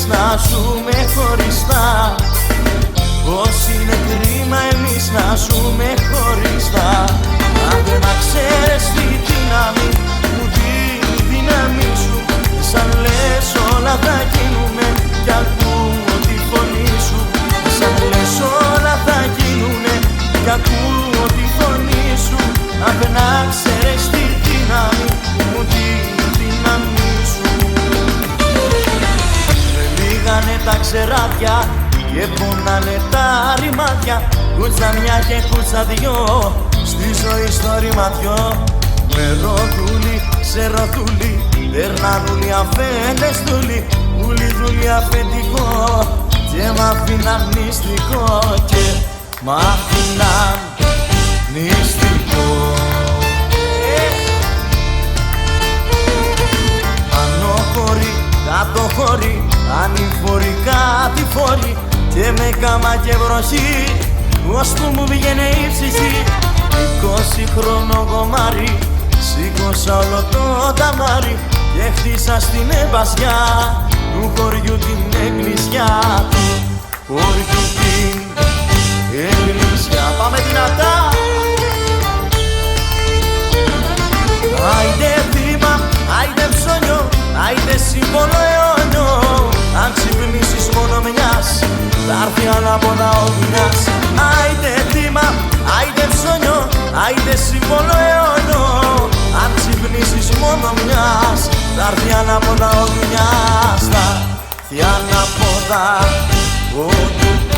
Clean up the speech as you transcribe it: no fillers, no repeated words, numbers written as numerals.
εμείς να ζούμε χωριστά. Πως είναι κρίμα εμείς να ζούμε χωριστά. Αν δεν να ξέρεις τη δύναμη που δίνει η δύναμη σου, σαν λες όλα θα γίνουνε κι ακούω τη φωνή σου. Σαν λες όλα θα γίνουνε κι ακούω τη φωνή σου. Αν δεν να ξέρεις τη δύναμη που δίνει η δύναμη σου. Με λίγανε τα ξεράδια και πονάνε τα ρημάδια. Κούτσα μια και κούτσα δυο, στη ζωή στο ρηματιό. Με ροδούλι, σε ροδούλι, περνανούλι αφέντες δούλι. Ούλι δούλι αφεντικό και μ' αφήναν νηστικό. Και μ' αφήναν νηστικό. Άνω χωρί, κάτω χωρί, ανηφορεί κάτι φορεί. Και με κάμα και βροχή, ώσπου μου βγαίνε η ψυχή. 20 χρόνο κομμάρι, σήκωσα όλο το ταμάρι και χτίσα στην εμπασιά του χωριού την εκκλησιά. Του χωριού την εκκλησιά. Πάμε δυνατά! Άιντε θύμα, άιντε ψώνιο, άιντε σύμβολο αιώνιο. Αν ξυπνήσεις μόνο μιας, θα έρθει ανάποδα ο μιας. Άιντε θύμα, άιντε ψώνιο, άιντε σύμβολο αιώνιο. Αν ξυπνήσεις μόνο μιας, θα έρθει ανάποδα ο μιας. Θα έρθει ανάποδα ο μιας.